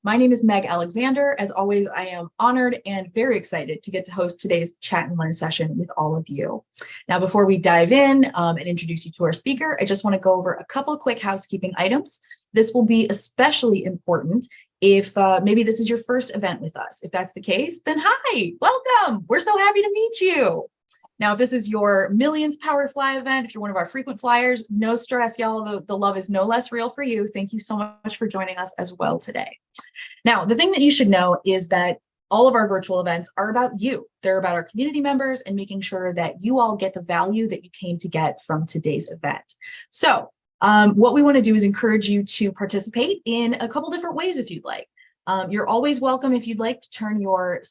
My name is Meg Alexander. As always, I am honored and very excited to get to host today's Chat and Learn session with all of you. Now, before we dive in and introduce you to our speaker, I just want to go over a couple quick housekeeping items. This will be especially important if maybe this is your first event with us. If that's the case, then hi, welcome. We're so happy to meet you. Now, if this is your millionth Power to Fly event, if you're one of our frequent flyers, no stress, y'all. The love is no less real for you. Thank you so much for joining us as well today. Now, the thing that you should know is that all of our virtual events are about you. They're about our community members and making sure that you all get the value that you came to get from today's event. So what we want to do is encourage you to participate in a couple different ways if you'd like. You're always welcome if you'd like to turn your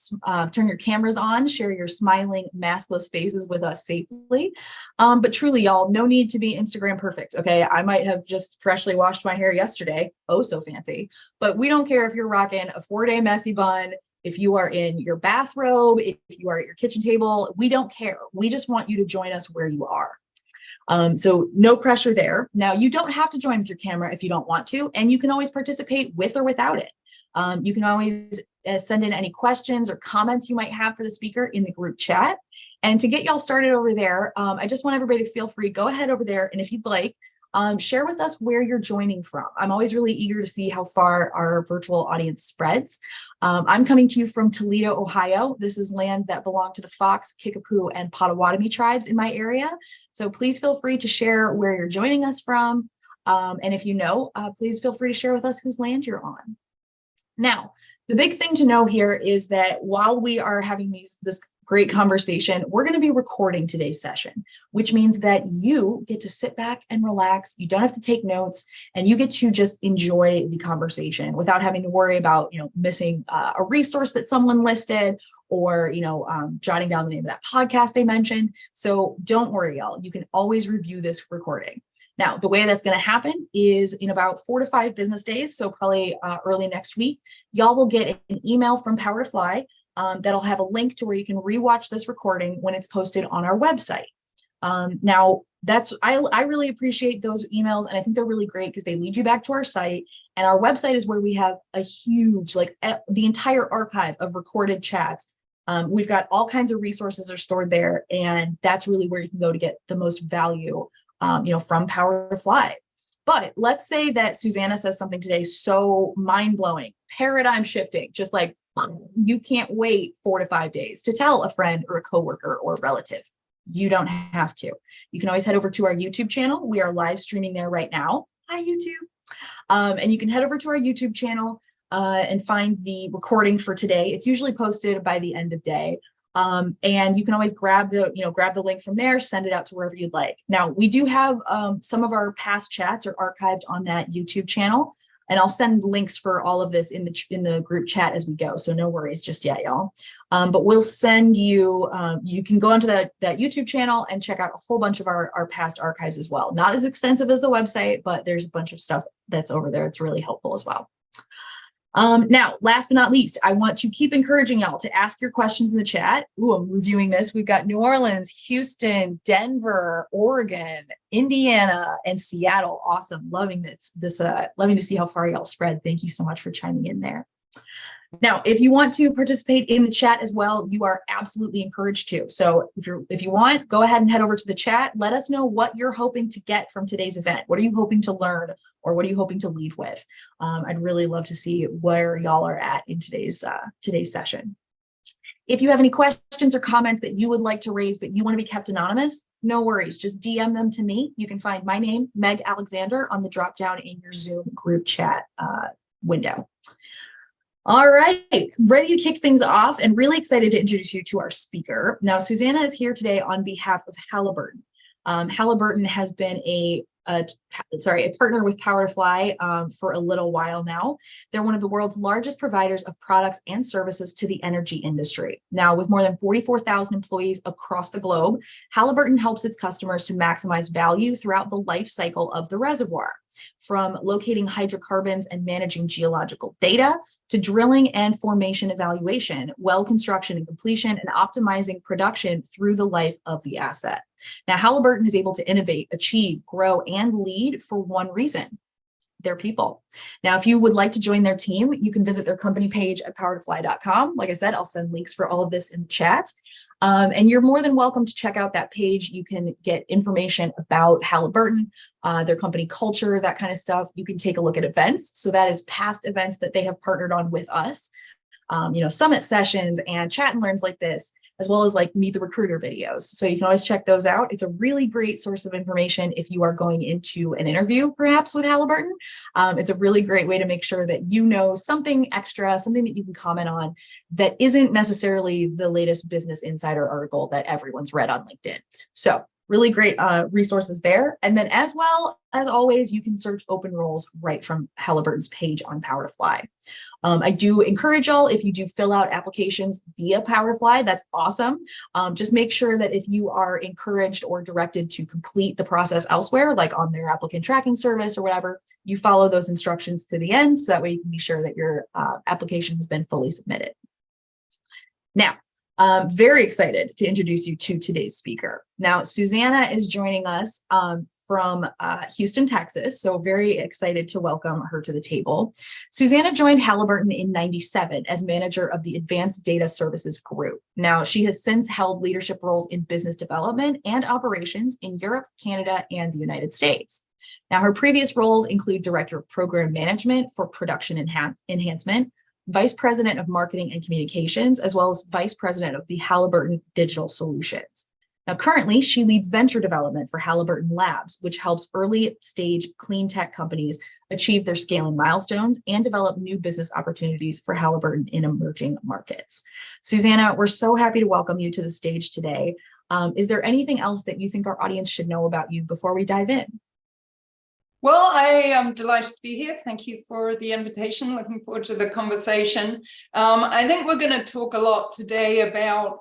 cameras on, share your smiling, maskless faces with us safely. But truly, y'all, no need to be Instagram perfect, okay? I might have just freshly washed my hair yesterday, oh so fancy, but we don't care if you're rocking a 4-day messy bun, if you are in your bathrobe, if you are at your kitchen table, we don't care. We just want you to join us where you are. So no pressure there. Now, you don't have to join with your camera if you don't want to, and you can always participate with or without it. You can always send in any questions or comments you might have for the speaker in the group chat. And to get y'all started over there, I just want everybody to feel free, go ahead over there. And if you'd like, share with us where you're joining from. I'm always really eager to see how far our virtual audience spreads. I'm coming to you from Toledo, Ohio. This is land that belonged to the Fox, Kickapoo, and Potawatomi tribes in my area. So please feel free to share where you're joining us from. And if you know, please feel free to share with us whose land you're on. Now, the big thing to know here is that while we are having this great conversation, we're going to be recording today's session, which means that you get to sit back and relax. You don't have to take notes, and you get to just enjoy the conversation without having to worry about, missing a resource that someone listed or, jotting down the name of that podcast I mentioned. So don't worry, y'all. You can always review this recording. Now, the way that's going to happen is in about 4 to 5 business days, so probably early next week, y'all will get an email from Power to Fly that'll have a link to where you can rewatch this recording when it's posted on our website. Now, I really appreciate those emails, and I think they're really great because they lead you back to our site. And our website is where we have a huge, the entire archive of recorded chats. We've got all kinds of resources are stored there, and that's really where you can go to get the most value from Power to Fly. But let's say that Susanna says something today so mind-blowing, paradigm shifting, just like you can't wait 4 to 5 days to tell a friend or a coworker or a relative. You don't have to. You can always head over to our YouTube channel. We are live streaming there right now. Hi, YouTube. And you can head over to our YouTube channel and find the recording for today. It's usually posted by the end of day. And you can always grab the link from there, send it out to wherever you'd like. Now, we do have some of our past chats are archived on that YouTube channel, and I'll send links for all of this in the group chat as we go. So no worries just yet, y'all. But we'll send you, you can go onto that YouTube channel and check out a whole bunch of our past archives as well. Not as extensive as the website, but there's a bunch of stuff that's over there. It's really helpful as well. Now, last but not least, I want to keep encouraging y'all to ask your questions in the chat. Ooh, I'm reviewing this. We've got New Orleans, Houston, Denver, Oregon, Indiana, and Seattle. Awesome. Loving loving to see how far y'all spread. Thank you so much for chiming in there. Now, if you want to participate in the chat as well, you are absolutely encouraged to. So if you want, go ahead and head over to the chat. Let us know what you're hoping to get from today's event. What are you hoping to learn, or what are you hoping to leave with? I'd really love to see where y'all are at in today's session. If you have any questions or comments that you would like to raise, but you want to be kept anonymous, no worries. Just DM them to me. You can find my name, Meg Alexander, on the drop down in your Zoom group chat window. All right, ready to kick things off and really excited to introduce you to our speaker. Now, Susanna is here today on behalf of Halliburton. Halliburton has been a partner with Power to Fly for a little while now. They're one of the world's largest providers of products and services to the energy industry. Now, with more than 44,000 employees across the globe, Halliburton helps its customers to maximize value throughout the life cycle of the reservoir. From locating hydrocarbons and managing geological data to drilling and formation evaluation, well construction and completion, and optimizing production through the life of the asset. Now, Halliburton is able to innovate, achieve, grow, and lead for one reason: their people. Now, if you would like to join their team, you can visit their company page at powertofly.com. Like I said, I'll send links for all of this in the chat. And you're more than welcome to check out that page. You can get information about Halliburton, their company culture, that kind of stuff. You can take a look at events. So that is past events that they have partnered on with us, summit sessions and chat and learns like this, as well as like Meet the Recruiter videos. So you can always check those out. It's a really great source of information if you are going into an interview, perhaps with Halliburton. It's a really great way to make sure that you know something extra, something that you can comment on that isn't necessarily the latest Business Insider article that everyone's read on LinkedIn. So really great resources there. And then as well as always, you can search open roles right from Halliburton's page on Power to Fly. I do encourage y'all, if you do fill out applications via Power to Fly, that's awesome. Just make sure that if you are encouraged or directed to complete the process elsewhere, like on their applicant tracking service or whatever, you follow those instructions to the end. So that way you can be sure that your application has been fully submitted. Now, very excited to introduce you to today's speaker. Now, Susanna is joining us from Houston, Texas, so very excited to welcome her to the table. Susanna joined Halliburton in '97 as manager of the Advanced Data Services Group. Now, she has since held leadership roles in business development and operations in Europe, Canada, and the United States. Now, her previous roles include Director of Program Management for Production Enhancement, Vice President of Marketing and Communications, as well as Vice President of the Halliburton Digital Solutions. Now, currently, she leads venture development for Halliburton Labs, which helps early stage clean tech companies achieve their scaling milestones and develop new business opportunities for Halliburton in emerging markets. Susanna, we're so happy to welcome you to the stage today. Is there anything else that you think our audience should know about you before we dive in? Well, I am delighted to be here. Thank you for the invitation. Looking forward to the conversation. I think we're going to talk a lot today about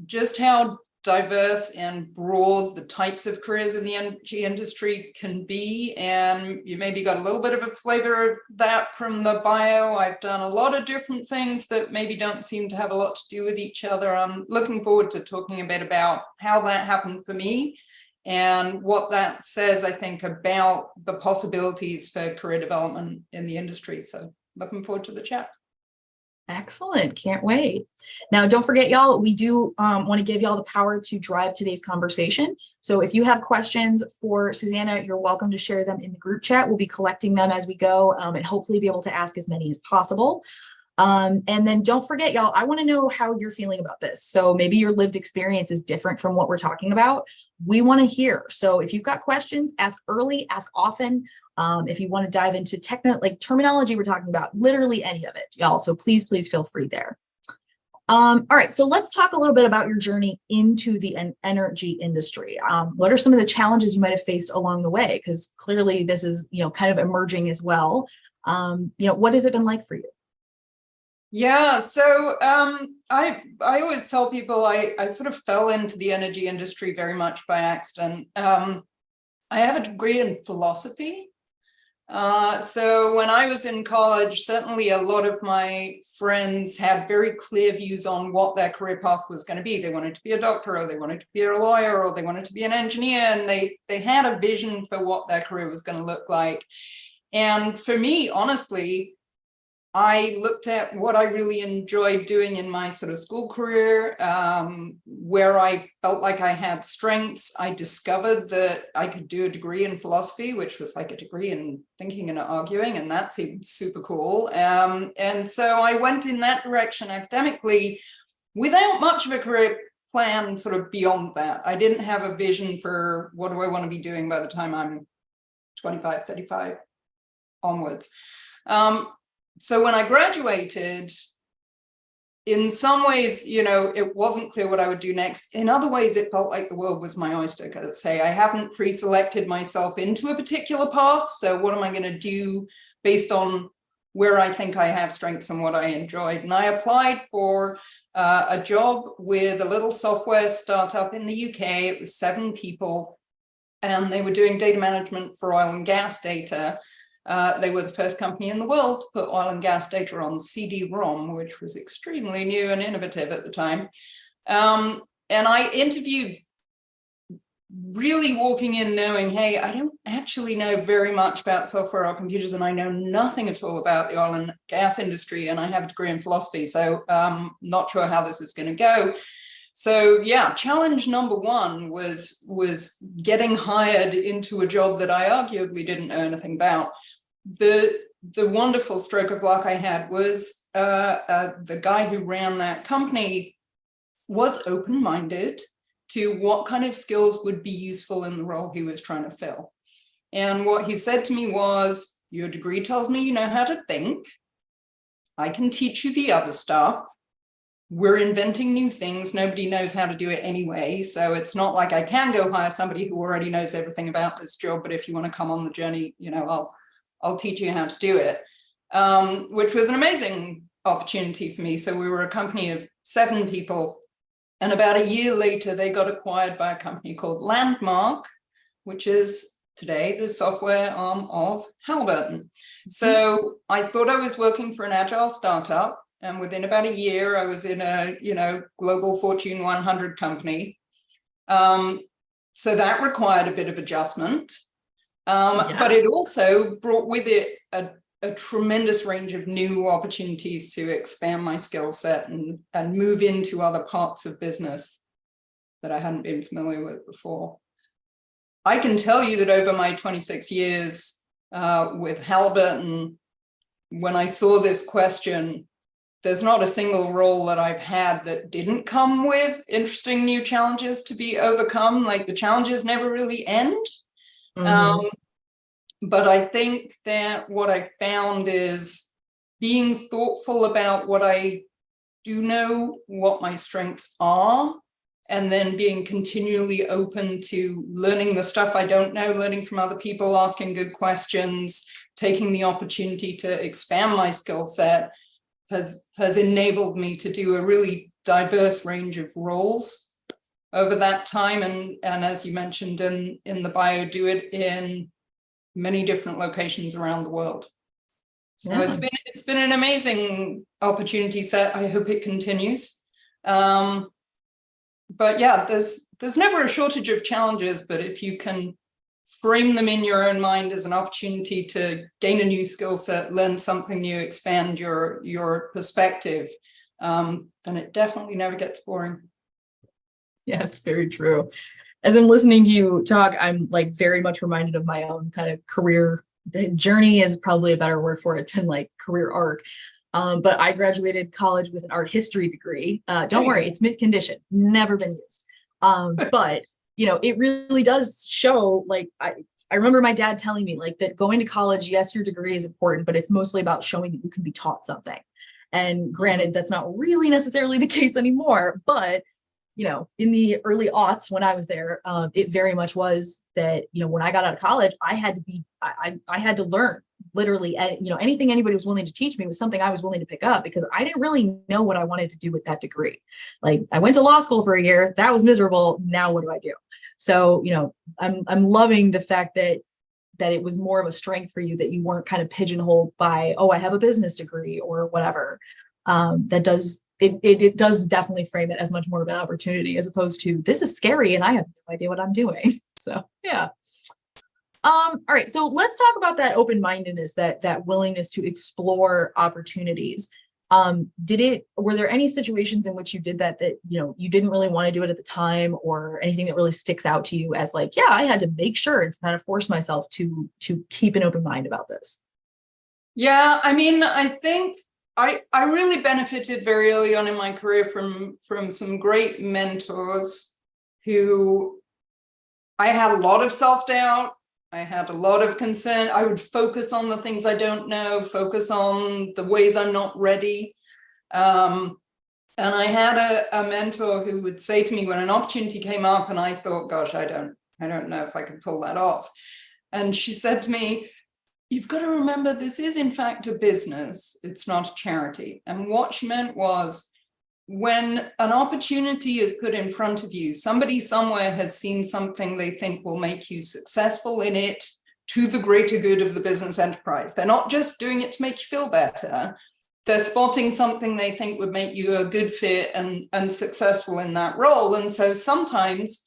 just how diverse and broad the types of careers in the energy industry can be. And you maybe got a little bit of a flavor of that from the bio. I've done a lot of different things that maybe don't seem to have a lot to do with each other. I'm looking forward to talking a bit about how that happened for me and what that says, I think, about the possibilities for career development in the industry. So looking forward to the chat. Excellent. Can't wait. Now, don't forget, y'all, we do want to give y'all the power to drive today's conversation. So if you have questions for Susanna, you're welcome to share them in the group chat. We'll be collecting them as we go and hopefully be able to ask as many as possible. And then don't forget, y'all, I want to know how you're feeling about this. So maybe your lived experience is different from what we're talking about. We want to hear. So if you've got questions, ask early, ask often. If you want to dive into terminology we're talking about, literally any of it, y'all. So please feel free there. All right, so let's talk a little bit about your journey into the energy industry. What are some of the challenges you might have faced along the way? Because clearly this is, kind of emerging as well. What has it been like for you? Yeah, so I always tell people I sort of fell into the energy industry very much by accident. I have a degree in philosophy. So when I was in college, certainly a lot of my friends had very clear views on what their career path was going to be. They wanted to be a doctor, or they wanted to be a lawyer, or they wanted to be an engineer, and they had a vision for what their career was going to look like. And for me, honestly, I looked at what I really enjoyed doing in my sort of school career, where I felt like I had strengths. I discovered that I could do a degree in philosophy, which was like a degree in thinking and arguing, and that seemed super cool. And so I went in that direction academically without much of a career plan sort of beyond that. I didn't have a vision for what do I want to be doing by the time I'm 25, 35 onwards. So when I graduated, in some ways, it wasn't clear what I would do next. In other ways, it felt like the world was my oyster, because I haven't pre-selected myself into a particular path. So what am I going to do based on where I think I have strengths and what I enjoyed? And I applied for a job with a little software startup in the UK. It was 7 people, and they were doing data management for oil and gas data. They were the first company in the world to put oil and gas data on CD-ROM, which was extremely new and innovative at the time. And I interviewed really walking in knowing, hey, I don't actually know very much about software or computers, and I know nothing at all about the oil and gas industry, and I have a degree in philosophy, so not sure how this is going to go. So yeah, challenge number one was getting hired into a job that I arguably didn't know anything about. The wonderful stroke of luck I had was the guy who ran that company was open-minded to what kind of skills would be useful in the role he was trying to fill. And what he said to me was, your degree tells me you know how to think. I can teach you the other stuff. We're inventing new things. Nobody knows how to do it anyway. So it's not like I can go hire somebody who already knows everything about this job. But if you want to come on the journey, you know, I'll teach you how to do it, which was an amazing opportunity for me. So we were a company of 7 people. And about a year later, they got acquired by a company called Landmark, which is today the software arm of Halliburton. So I thought I was working for an agile startup. And within about a year, I was in a, global Fortune 100 company. So that required a bit of adjustment. But it also brought with it a tremendous range of new opportunities to expand my skill set and move into other parts of business that I hadn't been familiar with before. I can tell you that over my 26 years with Halliburton, when I saw this question, there's not a single role that I've had that didn't come with interesting new challenges to be overcome. Like, the challenges never really end. But I think that what I found is being thoughtful about what I do know, what my strengths are, and then being continually open to learning the stuff I don't know, learning from other people, asking good questions, taking the opportunity to expand my skill set has enabled me to do a really diverse range of roles over that time. And as you mentioned in the bio, do it in many different locations around the world. So it's been an amazing opportunity set. I hope it continues. But yeah, there's never a shortage of challenges, but if you can frame them in your own mind as an opportunity to gain a new skill set, learn something new, expand your perspective, then it definitely never gets boring. Yes, very true. As I'm listening to you talk, I'm like very much reminded of my own kind of career journey, is probably a better word for it than like career arc. But I graduated college with an art history degree. Don't worry, it's mint condition, never been used. But it really does show, like, I remember my dad telling me like that going to college, yes, your degree is important, but it's mostly about showing that you can be taught something. And granted, that's not really necessarily the case anymore, but in the early aughts when I was there, it very much was that, when I got out of college, I had to learn literally, anything anybody was willing to teach me was something I was willing to pick up, because I didn't really know what I wanted to do with that degree. Like, I went to law school for a year, that was miserable. Now what do I do? So, I'm loving the fact that it was more of a strength for you, that you weren't kind of pigeonholed by, oh, I have a business degree or whatever. It does definitely frame it as much more of an opportunity, as opposed to, this is scary and I have no idea what I'm doing. So yeah. All right. So let's talk about that open-mindedness, that willingness to explore opportunities. Were there any situations in which you did that you didn't really want to do it at the time, or anything that really sticks out to you as like, yeah, I had to make sure and kind of force myself to keep an open mind about this? Yeah, I mean, I think I really benefited very early on in my career from some great mentors who, I had a lot of self-doubt. I had a lot of concern. I would focus on the things I don't know, focus on the ways I'm not ready. And I had a mentor who would say to me when an opportunity came up and I thought, gosh, I don't know if I could pull that off. And she said to me, you've got to remember, this is in fact a business. It's not a charity. And what she meant was, when an opportunity is put in front of you, somebody somewhere has seen something they think will make you successful in it to the greater good of the business enterprise. They're not just doing it to make you feel better. They're spotting something they think would make you a good fit and successful in that role. And so sometimes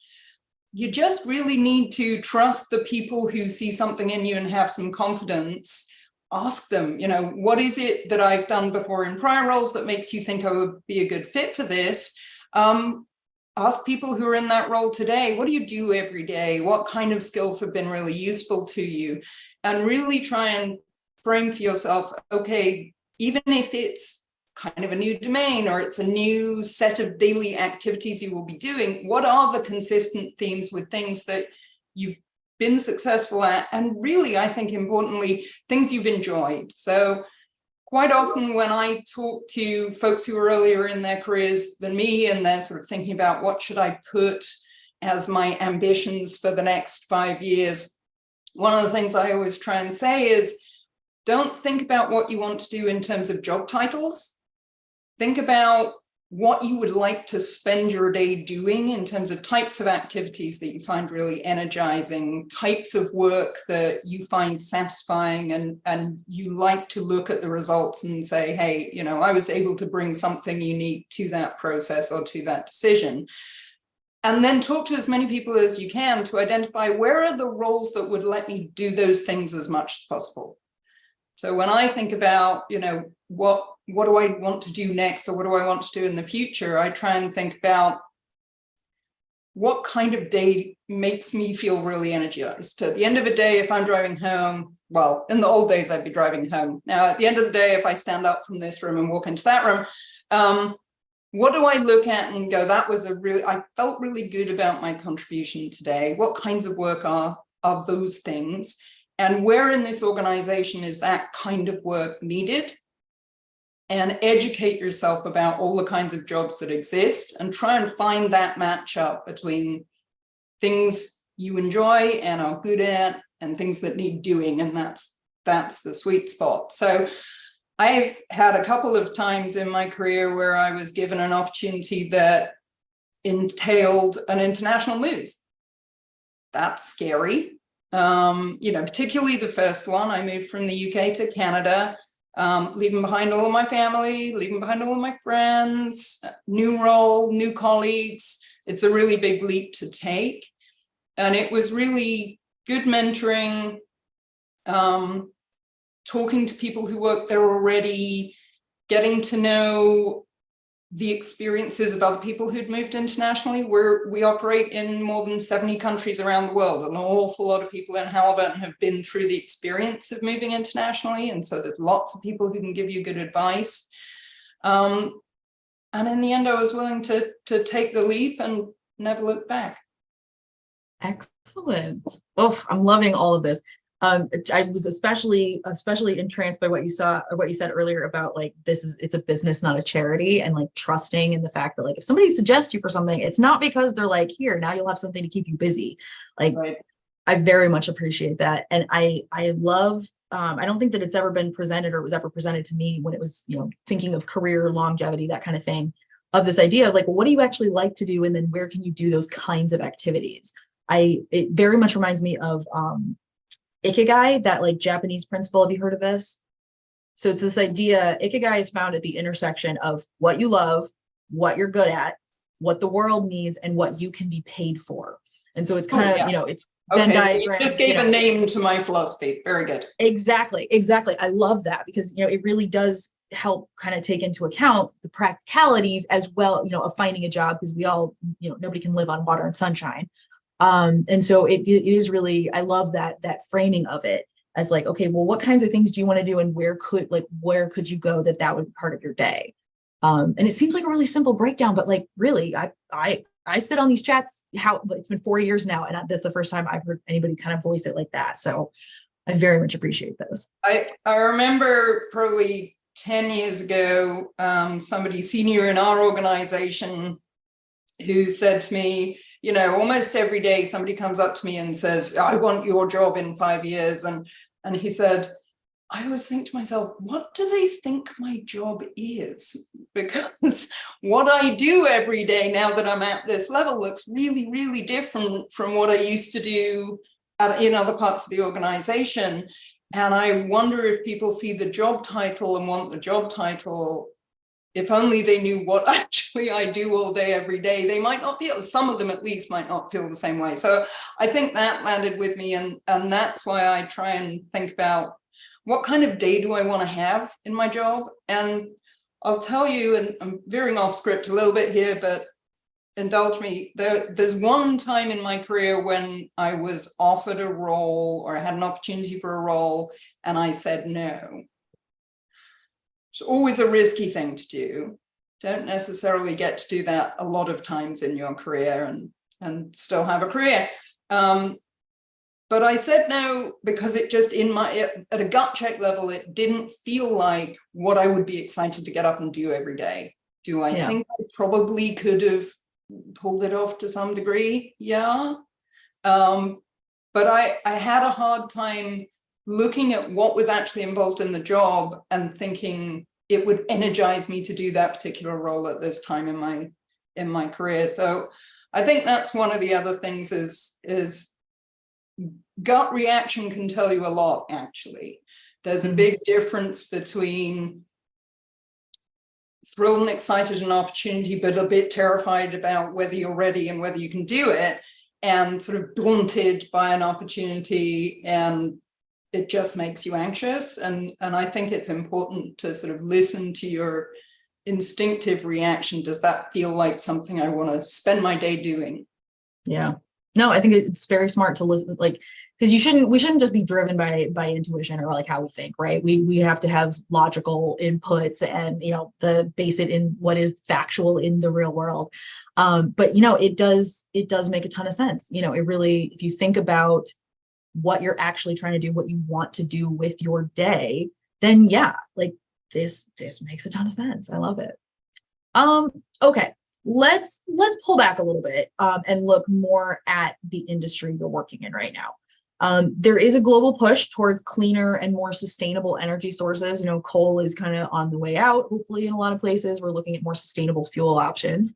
you just really need to trust the people who see something in you and have some confidence. Ask them, what is it that I've done before in prior roles that makes you think I would be a good fit for this? Ask people who are in that role today, what do you do every day? What kind of skills have been really useful to you? And really try and frame for yourself, okay, even if it's kind of a new domain or it's a new set of daily activities you will be doing, what are the consistent themes with things that you've been successful at? And really, I think importantly, things you've enjoyed. So quite often when I talk to folks who are earlier in their careers than me, and they're sort of thinking about what should I put as my ambitions for the next 5 years, one of the things I always try and say is, don't think about what you want to do in terms of job titles. Think about what you would like to spend your day doing in terms of types of activities that you find really energizing, types of work that you find satisfying, and you like to look at the results and say, hey, I was able to bring something unique to that process or to that decision. And then talk to as many people as you can to identify where are the roles that would let me do those things as much as possible. So when I think about, what do I want to do next, or what do I want to do in the future, I try and think about what kind of day makes me feel really energized. At the end of a day, if I'm driving home, well, in the old days, I'd be driving home. Now, at the end of the day, if I stand up from this room and walk into that room, what do I look at and go, I felt really good about my contribution today. What kinds of work are those things? And where in this organization is that kind of work needed? And educate yourself about all the kinds of jobs that exist and try and find that matchup between things you enjoy and are good at and things that need doing. And that's the sweet spot. So I've had a couple of times in my career where I was given an opportunity that entailed an international move. That's scary. Particularly the first one. I moved from the UK to Canada, leaving behind all of my family, leaving behind all of my friends, new role, new colleagues. It's a really big leap to take. And it was really good mentoring, talking to people who work there already, getting to know the experiences of other people who'd moved internationally. We operate in more than 70 countries around the world. An awful lot of people in Halliburton have been through the experience of moving internationally. And so there's lots of people who can give you good advice. And in the end, I was willing to take the leap and never look back. Excellent. Oh, I'm loving all of this. I was especially entranced by what you said earlier about it's a business, not a charity, and trusting in the fact that if somebody suggests you for something, it's not because they're here, now you'll have something to keep you busy. Right. I very much appreciate that. And I love, I don't think that it's ever been presented or it was ever presented to me when it was, thinking of career longevity, that kind of thing, of this idea of what do you actually like to do? And then where can you do those kinds of activities? It very much reminds me of, Ikigai, that Japanese principle. Have you heard of this? So it's this idea, Ikigai is found at the intersection of what you love, what you're good at, what the world needs, and what you can be paid for. And so it's kind of, it's Venn diagram. You just gave a name to my philosophy. Very good. Exactly. I love that because, it really does help kind of take into account the practicalities as well, of finding a job, because we all, nobody can live on water and sunshine. And so it is really, I love that framing of it as okay, well, what kinds of things do you want to do, and where could you go that would be part of your day? And it seems like a really simple breakdown, but really, I sit on these chats, it's been 4 years now, and that's the first time I've heard anybody kind of voice it like that. So I very much appreciate this. I remember probably 10 years ago, somebody senior in our organization who said to me, almost every day somebody comes up to me and says, I want your job in 5 years. And he said, I always think to myself, what do they think my job is? Because what I do every day now that I'm at this level looks really, really different from what I used to do in other parts of the organization. And I wonder if people see the job title and want the job title if only they knew what actually I do all day, every day, they might not feel, some of them at least might not feel the same way. So I think that landed with me. And that's why I try and think about what kind of day do I want to have in my job? And I'll tell you, and I'm veering off script a little bit here, but indulge me. There's one time in my career when I was offered a role, or I had an opportunity for a role, and I said no. It's always a risky thing to do. Don't necessarily get to do that a lot of times in your career and still have a career. But I said no because it just, at a gut check level, it didn't feel like what I would be excited to get up and do every day. Do I think I probably could have pulled it off to some degree? Yeah. But I had a hard time looking at what was actually involved in the job and thinking it would energize me to do that particular role at this time in my career. So I think that's one of the other things is gut reaction can tell you a lot, actually. There's a big difference between thrilled and excited an opportunity, but a bit terrified about whether you're ready and whether you can do it, and sort of daunted by an opportunity and it just makes you anxious. And I think it's important to sort of listen to your instinctive reaction. Does that feel like something I want to spend my day doing? Yeah. No, I think it's very smart to listen, like, because we shouldn't just be driven by intuition or like how we think, right? We have to have logical inputs and, the base it in what is factual in the real world. But it does make a ton of sense. It really, if you think about what you're actually trying to do, what you want to do with your day, then yeah, like this makes a ton of sense. I love it. Okay. Let's pull back a little bit and look more at the industry you're working in right now. There is a global push towards cleaner and more sustainable energy sources. Coal is kind of on the way out. Hopefully, in a lot of places, we're looking at more sustainable fuel options.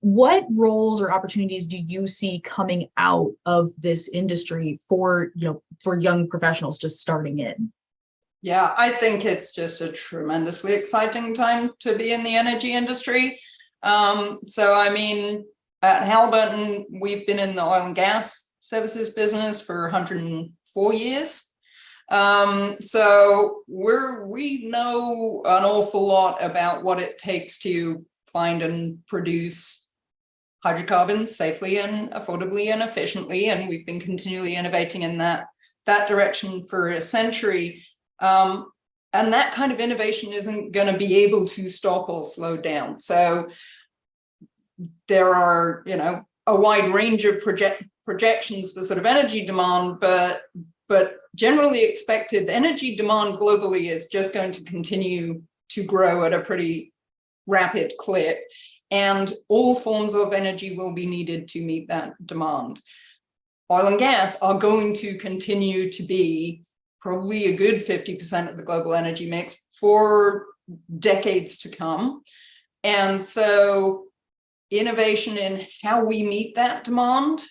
What roles or opportunities do you see coming out of this industry for young professionals just starting in? Yeah, I think it's just a tremendously exciting time to be in the energy industry. So, I mean, at Halliburton, we've been in the oil and gas services business for 104 years. So we know an awful lot about what it takes to find and produce hydrocarbons safely and affordably and efficiently. And we've been continually innovating in that direction for a century. And that kind of innovation isn't going to be able to stop or slow down. So there are, a wide range of projections for sort of energy demand, but generally expected energy demand globally is just going to continue to grow at a pretty rapid clip. And all forms of energy will be needed to meet that demand. Oil and gas are going to continue to be probably a good 50% of the global energy mix for decades to come. And so innovation in how we meet that demand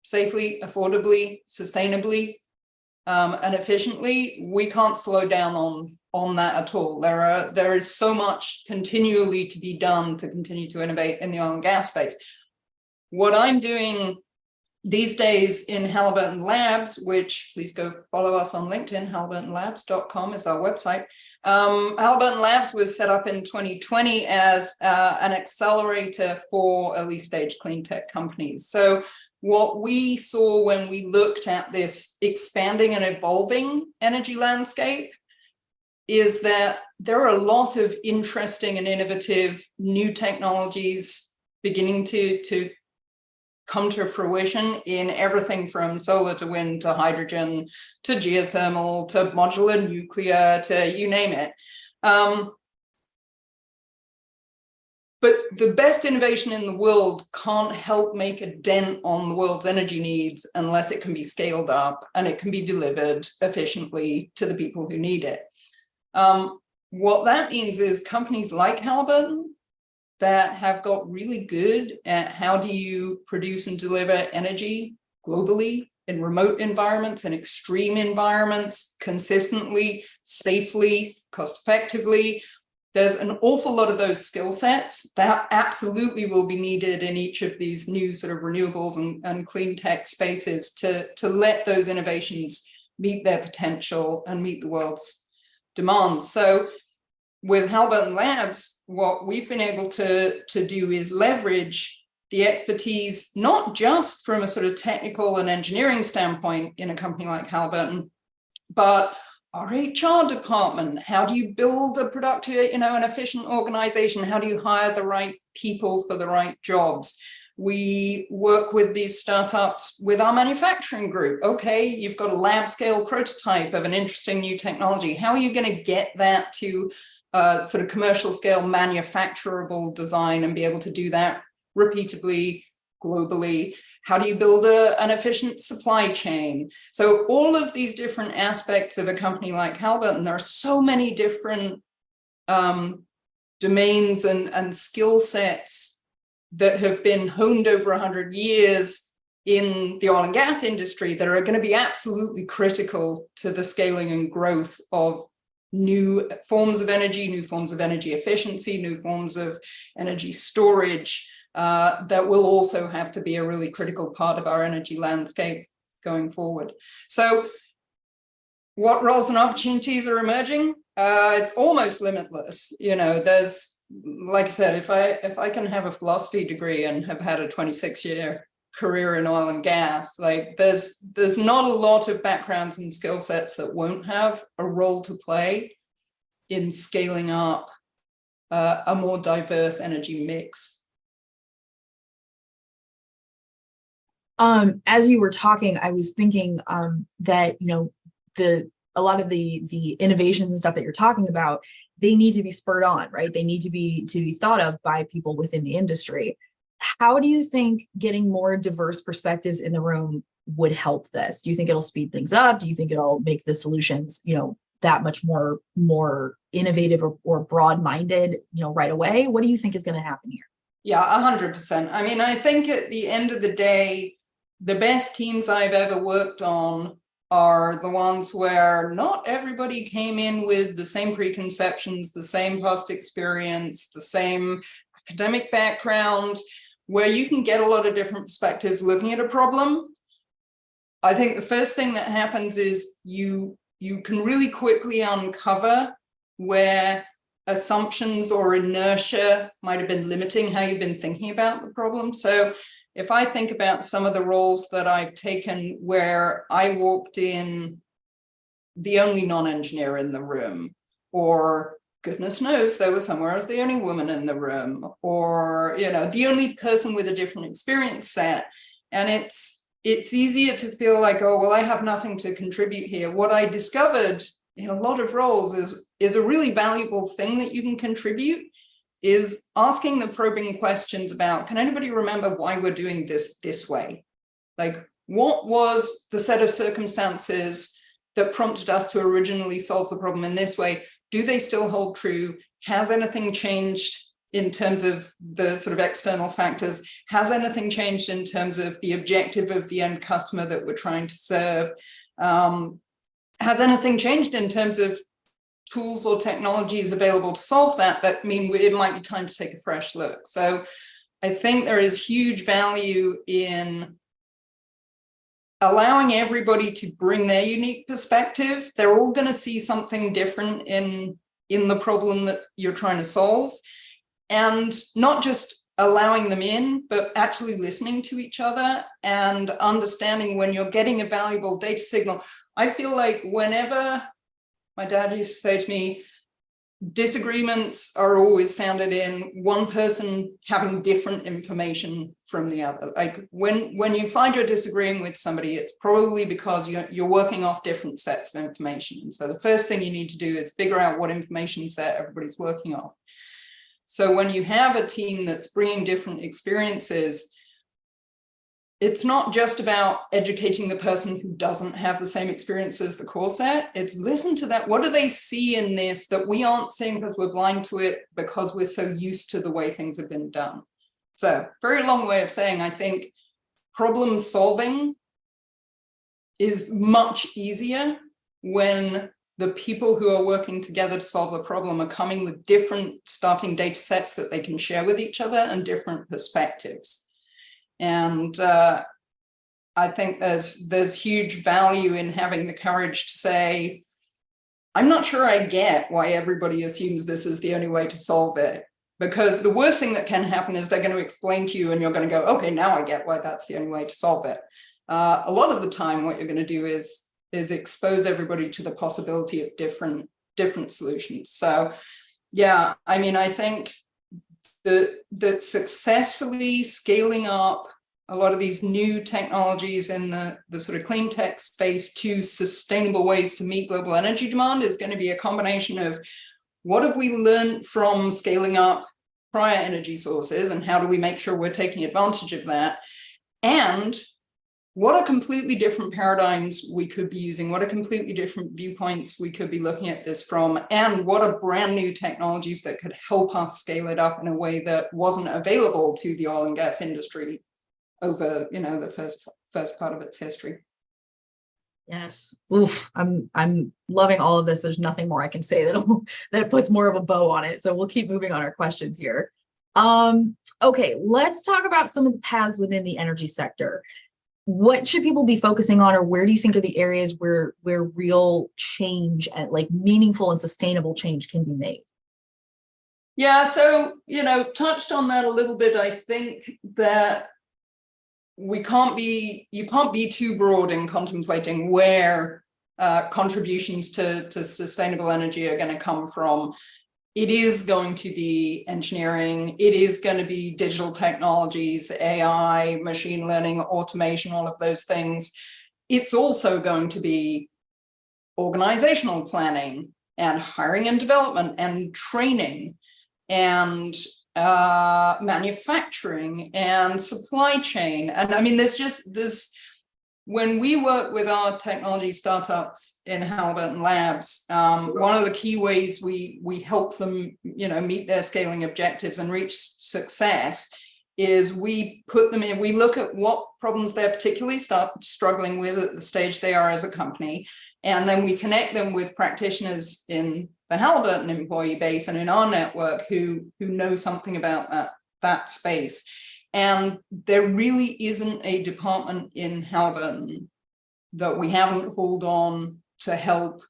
safely, affordably, sustainably, and efficiently, we can't slow down on that at all. There is so much continually to be done to continue to innovate in the oil and gas space. What I'm doing these days in Halliburton Labs, which please go follow us on LinkedIn, halliburtonlabs.com is our website. Halliburton Labs was set up in 2020 as an accelerator for early stage clean tech companies. So what we saw when we looked at this expanding and evolving energy landscape is that there are a lot of interesting and innovative new technologies beginning to come to fruition in everything from solar to wind to hydrogen to geothermal to modular nuclear to you name it. But the best innovation in the world can't help make a dent on the world's energy needs unless it can be scaled up and it can be delivered efficiently to the people who need it. What that means is companies like Halliburton that have got really good at how do you produce and deliver energy globally in remote environments and extreme environments consistently, safely, cost effectively. there's an awful lot of those skill sets that absolutely will be needed in each of these new sort of renewables and clean tech spaces to let those innovations meet their potential and meet the world's demands. So with Halliburton Labs, what we've been able to do is leverage the expertise, not just from a sort of technical and engineering standpoint in a company like Halliburton, but our HR department. How do you build a productive, an efficient organization? How do you hire the right people for the right jobs? We work with these startups with our manufacturing group. Okay, you've got a lab scale prototype of an interesting new technology. How are you going to get that to sort of commercial scale manufacturable design and be able to do that repeatably, globally? How do you build an efficient supply chain? So all of these different aspects of a company like Halliburton, there are so many different domains and skill sets that have been honed over 100 years in the oil and gas industry that are going to be absolutely critical to the scaling and growth of new forms of energy, new forms of energy efficiency, new forms of energy storage, that will also have to be a really critical part of our energy landscape going forward. So what roles and opportunities are emerging? It's almost limitless. There's, like I said, if I can have a philosophy degree and have had a 26-year career in oil and gas, like there's not a lot of backgrounds and skill sets that won't have a role to play in scaling up a more diverse energy mix. As you were talking, I was thinking that a lot of the innovations and stuff that you're talking about, they need to be spurred on, right? They need to be thought of by people within the industry. How do you think getting more diverse perspectives in the room would help this? Do you think it'll speed things up? Do you think it'll make the solutions, that much more innovative or broad-minded, right away? What do you think is going to happen here? Yeah, 100%. I mean, I think at the end of the day, the best teams I've ever worked on are the ones where not everybody came in with the same preconceptions, the same past experience, the same academic background, where you can get a lot of different perspectives looking at a problem. I think the first thing that happens is you can really quickly uncover where assumptions or inertia might have been limiting how you've been thinking about the problem. So if I think about some of the roles that I've taken where I walked in the only non-engineer in the room, or goodness knows there was somewhere I was the only woman in the room, or the only person with a different experience set, and it's easier to feel like, oh well, I have nothing to contribute here. What I discovered in a lot of roles is a really valuable thing that you can contribute, is asking the probing questions about, can anybody remember why we're doing this way? Like, what was the set of circumstances that prompted us to originally solve the problem in this way? Do they still hold true? Has anything changed in terms of the sort of external factors? Has anything changed in terms of the objective of the end customer that we're trying to serve? Has anything changed in terms of tools or technologies available to solve that mean it might be time to take a fresh look? So I think there is huge value in allowing everybody to bring their unique perspective. They're all going to see something different in the problem that you're trying to solve, and not just allowing them in, but actually listening to each other and understanding when you're getting a valuable data signal. I feel like whenever, my dad used to say to me, disagreements are always founded in one person having different information from the other. Like when you find you're disagreeing with somebody, it's probably because you're working off different sets of information. And so the first thing you need to do is figure out what information set everybody's working off. So when you have a team that's bringing different experiences, it's not just about educating the person who doesn't have the same experience as the core set. It's listen to that. What do they see in this that we aren't seeing because we're blind to it, because we're so used to the way things have been done? So very long way of saying, I think problem solving is much easier when the people who are working together to solve the problem are coming with different starting data sets that they can share with each other and different perspectives. And I think there's huge value in having the courage to say, I'm not sure I get why everybody assumes this is the only way to solve it. Because the worst thing that can happen is they're going to explain to you and you're going to go, okay, now I get why that's the only way to solve it. A lot of the time, what you're going to do is expose everybody to the possibility of different solutions. So yeah, I mean, I think that successfully scaling up a lot of these new technologies in the sort of clean tech space to sustainable ways to meet global energy demand is going to be a combination of what have we learned from scaling up prior energy sources and how do we make sure we're taking advantage of that? And what are completely different paradigms we could be using? What are completely different viewpoints we could be looking at this from? And what are brand new technologies that could help us scale it up in a way that wasn't available to the oil and gas industry over, the first part of its history? Yes. Oof. I'm loving all of this. There's nothing more I can say that puts more of a bow on it. So we'll keep moving on our questions here. Okay, let's talk about some of the paths within the energy sector. What should people be focusing on, or where do you think are the areas where real change and like meaningful and sustainable change can be made? Yeah, so, touched on that a little bit. I think that you can't be too broad in contemplating where contributions to sustainable energy are going to come from. It is going to be engineering. It is going to be digital technologies, AI, machine learning, automation, all of those things. It's also going to be organizational planning and hiring and development and training and manufacturing and supply chain. And I mean, there's when we work with our technology startups in Halliburton Labs, one of the key ways we help them, meet their scaling objectives and reach success is we put them in, we look at what problems they're particularly struggling with at the stage they are as a company. And then we connect them with practitioners in the Halliburton employee base and in our network who know something about that space. And there really isn't a department in Halliburton that we haven't pulled on to help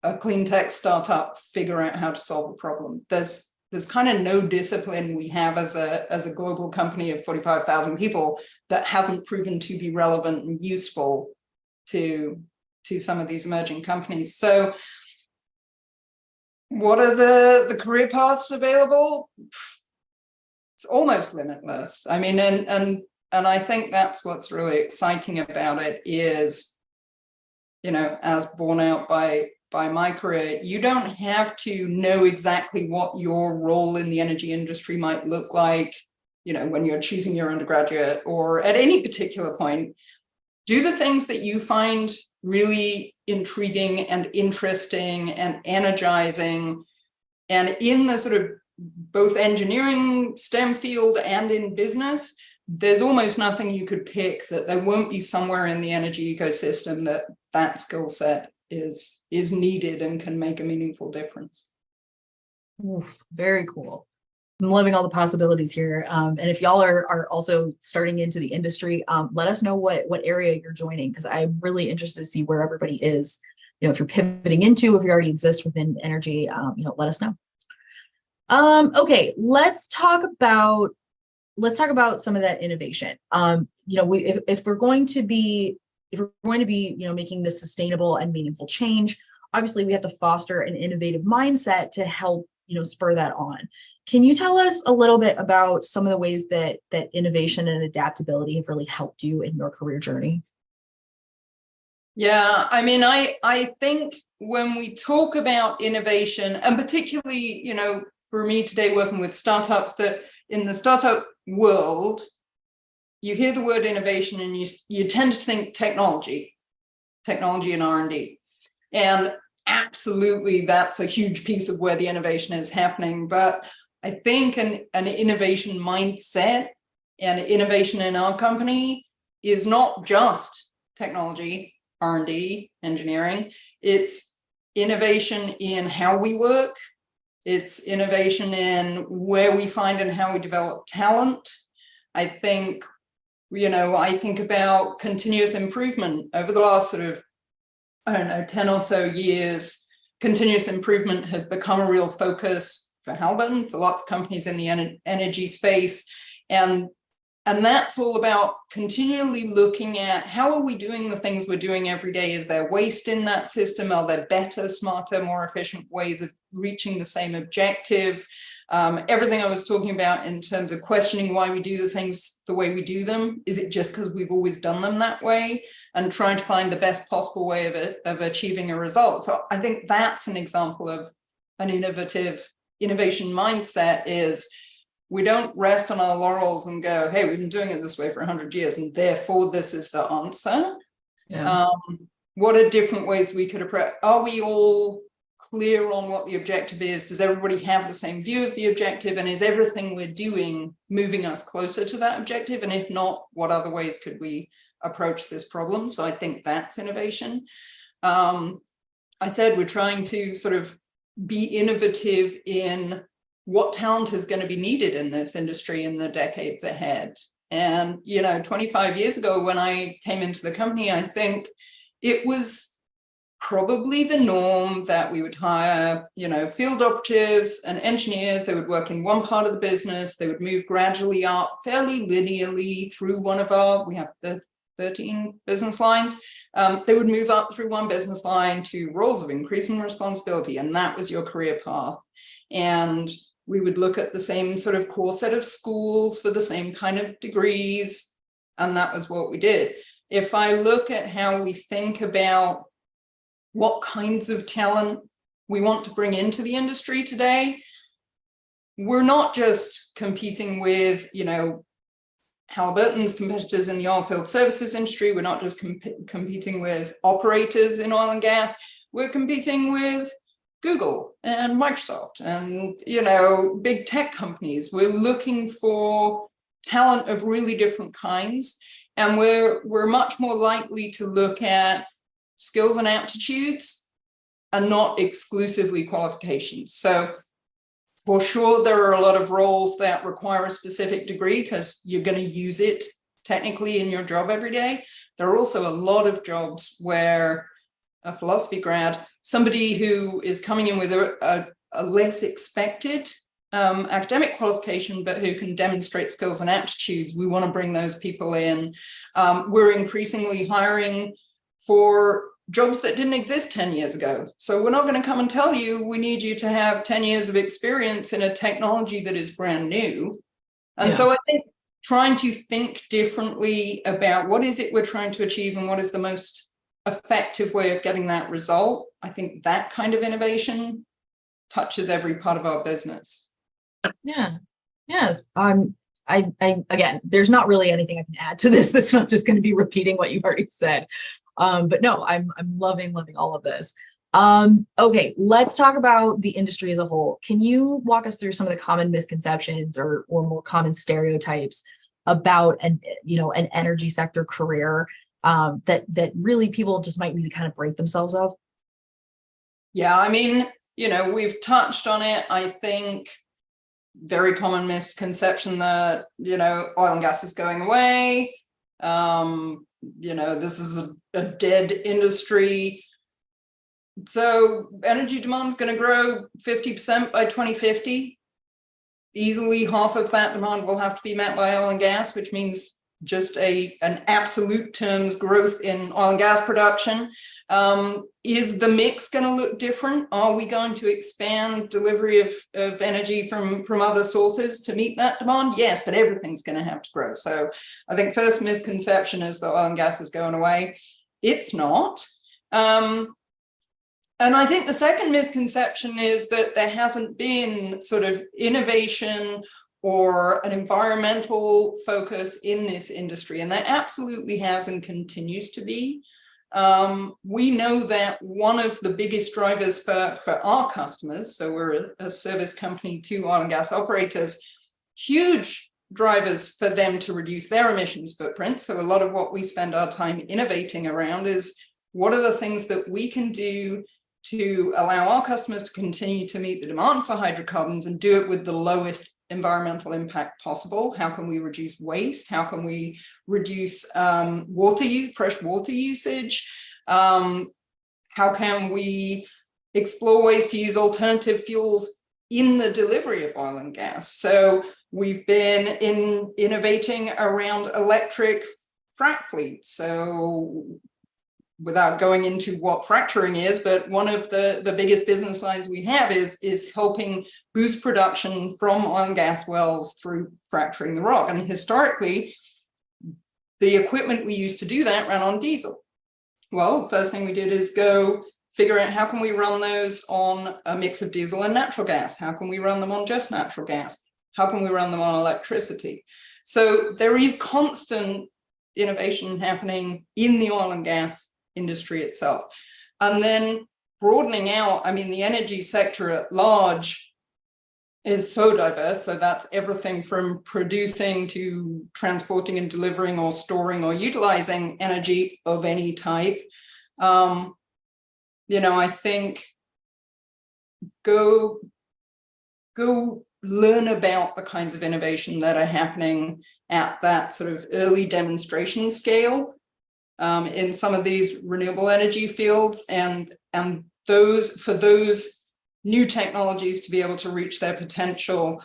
a clean tech startup figure out how to solve a problem. There's kind of no discipline we have as a global company of 45,000 people that hasn't proven to be relevant and useful to some of these emerging companies. So what are the career paths available? It's almost limitless. I mean, and I think that's what's really exciting about it is, as borne out by my career, you don't have to know exactly what your role in the energy industry might look like, when you're choosing your undergraduate or at any particular point. Do the things that you find really intriguing and interesting and energizing, and in the sort of both engineering STEM field and in business, there's almost nothing you could pick that there won't be somewhere in the energy ecosystem that skill set is needed and can make a meaningful difference. Oof, very cool. I'm loving all the possibilities here. And if y'all are also starting into the industry, let us know what area you're joining, because I'm really interested to see where everybody is. If you're pivoting into, if you already exist within energy, let us know. Okay, let's talk about some of that innovation. If we're going to be making this sustainable and meaningful change, obviously we have to foster an innovative mindset to help spur that on. Can you tell us a little bit about some of the ways that innovation and adaptability have really helped you in your career journey? Yeah, I mean, I think when we talk about innovation, and particularly, for me today working with startups, that in the startup world, you hear the word innovation and you tend to think technology and R&D. And absolutely, that's a huge piece of where the innovation is happening. But I think an innovation mindset and innovation in our company is not just technology, R&D, engineering. It's innovation in how we work. It's innovation in where we find and how we develop talent. I think, I think about continuous improvement over the last sort of, 10 or so years. Continuous improvement has become a real focus for Halliburton, for lots of companies in the energy space. And that's all about continually looking at how are we doing the things we're doing every day? Is there waste in that system? Are there better, smarter, more efficient ways of reaching the same objective? Everything I was talking about in terms of questioning why we do the things the way we do them. Is it just because we've always done them that way? And trying to find the best possible way of achieving a result. So I think that's an example of an innovation mindset is we don't rest on our laurels and go, hey, we've been doing it this way for 100 years, and therefore this is the answer. Yeah. What are different ways we could approach? Are we all clear on what the objective is? Does everybody have the same view of the objective? And is everything we're doing moving us closer to that objective? And if not, what other ways could we approach this problem? So I think that's innovation. I said we're trying to sort of be innovative in what talent is going to be needed in this industry in the decades ahead. And, 25 years ago when I came into the company, I think it was probably the norm that we would hire, field operatives and engineers. They would work in one part of the business. They would move gradually up fairly linearly through we have the 13 business lines. They would move up through one business line to roles of increasing responsibility. And that was your career path. And we would look at the same sort of core set of schools for the same kind of degrees. And that was what we did. If I look at how we think about what kinds of talent we want to bring into the industry today, we're not just competing with, Halliburton's competitors in the oil field services industry. We're not just competing with operators in oil and gas. We're competing with Google and Microsoft and, big tech companies. We're looking for talent of really different kinds. And we're much more likely to look at skills and aptitudes and not exclusively qualifications. So for sure, there are a lot of roles that require a specific degree because you're going to use it technically in your job every day. There are also a lot of jobs where a philosophy grad, somebody who is coming in with a less expected academic qualification, but who can demonstrate skills and aptitudes, we want to bring those people in. We're increasingly hiring for jobs that didn't exist 10 years ago. So we're not going to come and tell you we need you to have 10 years of experience in a technology that is brand new. And so I think trying to think differently about what is it we're trying to achieve and what is the most effective way of getting that result. I think that kind of innovation touches every part of our business. Yeah. Yes. I again, there's not really anything I can add to this. That's not just going to be repeating what you've already said. But no, I'm loving all of this. Okay, let's talk about the industry as a whole. Can you walk us through some of the common misconceptions or more common stereotypes about an energy sector career that really people just might need to kind of break themselves of? Yeah, I mean, we've touched on it. I think very common misconception that, oil and gas is going away. This is a dead industry. So energy demand is going to grow 50% by 2050. Easily half of that demand will have to be met by oil and gas, which means just an absolute terms growth in oil and gas production. Is the mix going to look different? Are we going to expand delivery of energy from other sources to meet that demand? Yes, but everything's going to have to grow. So I think first misconception is that oil and gas is going away. It's not. And I think the second misconception is that there hasn't been sort of innovation or an environmental focus in this industry. And there absolutely has and continues to be. We know that one of the biggest drivers for our customers, so we're a service company to oil and gas operators, huge drivers for them to reduce their emissions footprint. So a lot of what we spend our time innovating around is what are the things that we can do to allow our customers to continue to meet the demand for hydrocarbons and do it with the lowest environmental impact possible? How can we reduce waste? How can we reduce fresh water usage? How can we explore ways to use alternative fuels in the delivery of oil and gas? So we've been innovating around electric frac fleets. So without going into what fracturing is, but one of the biggest business lines we have is helping boost production from oil and gas wells through fracturing the rock. And historically, the equipment we used to do that ran on diesel. Well, first thing we did is go figure out how can we run those on a mix of diesel and natural gas? How can we run them on just natural gas? How can we run them on electricity? So there is constant innovation happening in the oil and gas industry itself. And then broadening out, I mean, the energy sector at large is so diverse. So that's everything from producing to transporting and delivering or storing or utilizing energy of any type. I think go learn about the kinds of innovation that are happening at that sort of early demonstration scale in some of these renewable energy fields, and those new technologies to be able to reach their potential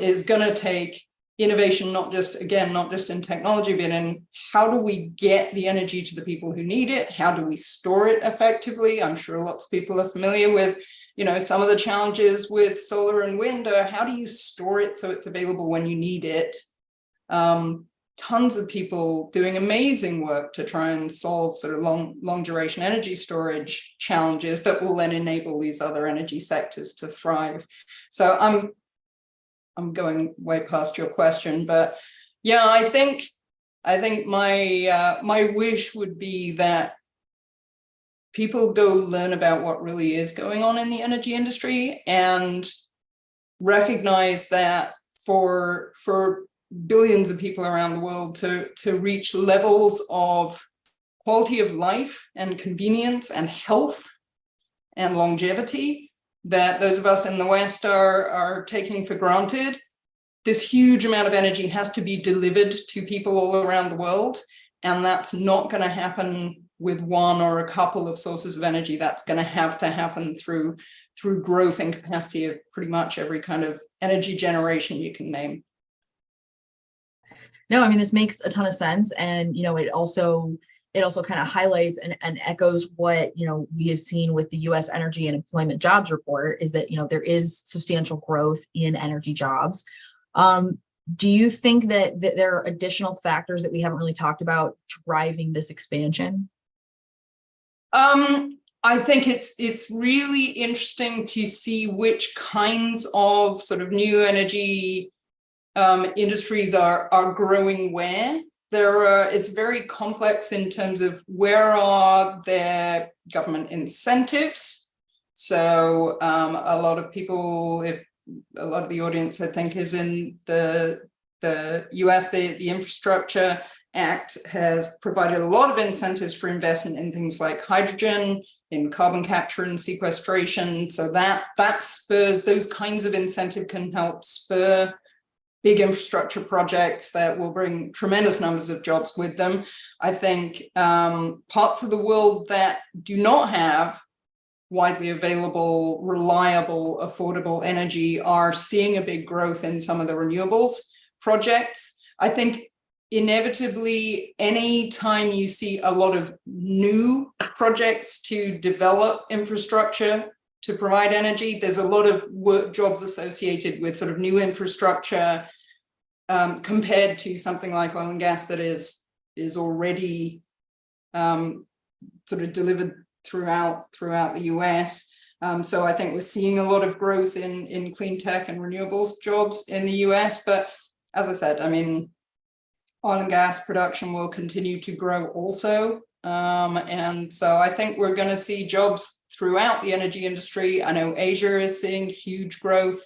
is going to take innovation, not just in technology, but in how do we get the energy to the people who need it? How do we store it effectively? I'm sure lots of people are familiar with, some of the challenges with solar and wind are how do you store it so it's available when you need it? Tons of people doing amazing work to try and solve sort of long duration energy storage challenges that will then enable these other energy sectors to thrive. So I'm going way past your question, but yeah, I think my wish would be that people go learn about what really is going on in the energy industry and recognize that for billions of people around the world to reach levels of quality of life and convenience and health and longevity that those of us in the West are taking for granted, this huge amount of energy has to be delivered to people all around the world. And that's not going to happen with one or a couple of sources of energy. That's going to have to happen through growth and capacity of pretty much every kind of energy generation you can name. No, I mean, this makes a ton of sense. And, it also kind of highlights and echoes what, we have seen with the U.S. Energy and Employment Jobs Report is that, there is substantial growth in energy jobs. Do you think that there are additional factors that we haven't really talked about driving this expansion? I think it's really interesting to see which kinds of sort of new energy industries are growing where. It's very complex in terms of where are their government incentives. So a lot of people, if a lot of the audience I think is in the US, the Infrastructure Act has provided a lot of incentives for investment in things like hydrogen, in carbon capture and sequestration. So that spurs, those kinds of incentive can help spur big infrastructure projects that will bring tremendous numbers of jobs with them. I think parts of the world that do not have widely available, reliable, affordable energy are seeing a big growth in some of the renewables projects. I think inevitably, any time you see a lot of new projects to develop infrastructure to provide energy, there's a lot of work jobs associated with sort of new infrastructure compared to something like oil and gas that is already sort of delivered throughout the US. So I think we're seeing a lot of growth in clean tech and renewables jobs in the US. But as I said, I mean, oil and gas production will continue to grow also. And so I think we're going to see jobs throughout the energy industry. I know Asia is seeing huge growth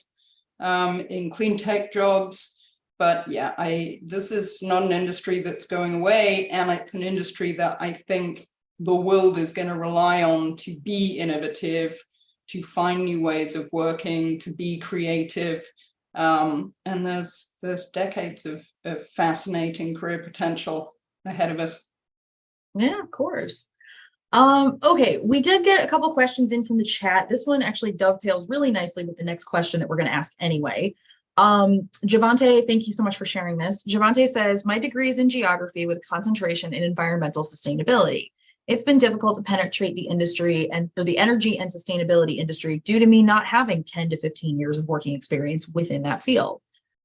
in clean tech jobs, but yeah, this is not an industry that's going away, and it's an industry that I think the world is going to rely on to be innovative, to find new ways of working, to be creative. And there's decades of fascinating career potential ahead of us. Yeah, of course. Okay, we did get a couple questions in from the chat. This one actually dovetails really nicely with the next question that we're going to ask anyway. Javante, thank you so much for sharing this. Javante says, my degree is in geography with concentration in environmental sustainability. It's been difficult to penetrate the industry and the energy and sustainability industry due to me not having 10 to 15 years of working experience within that field.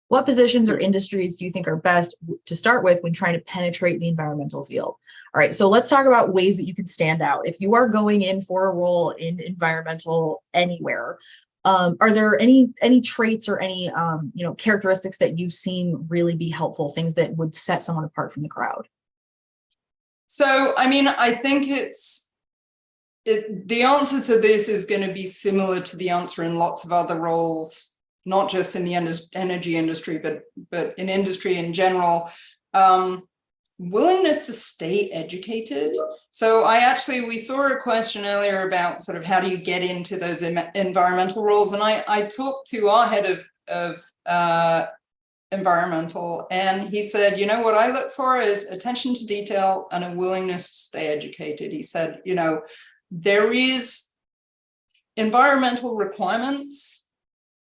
What positions or industries do you think are best to start with when trying to penetrate the environmental field? All right, so let's talk about ways that you can stand out. If you are going in for a role in environmental anywhere, are there any traits or any characteristics that you've seen really be helpful, things that would set someone apart from the crowd? So, I mean, I think the answer to this is going to be similar to the answer in lots of other roles, not just in the energy industry, but in industry in general. Willingness to stay educated. So we saw a question earlier about sort of how do you get into those environmental roles, and I talked to our head of environmental, and he said, you know, what I look for is attention to detail and a willingness to stay educated. He said, you know, there is environmental requirements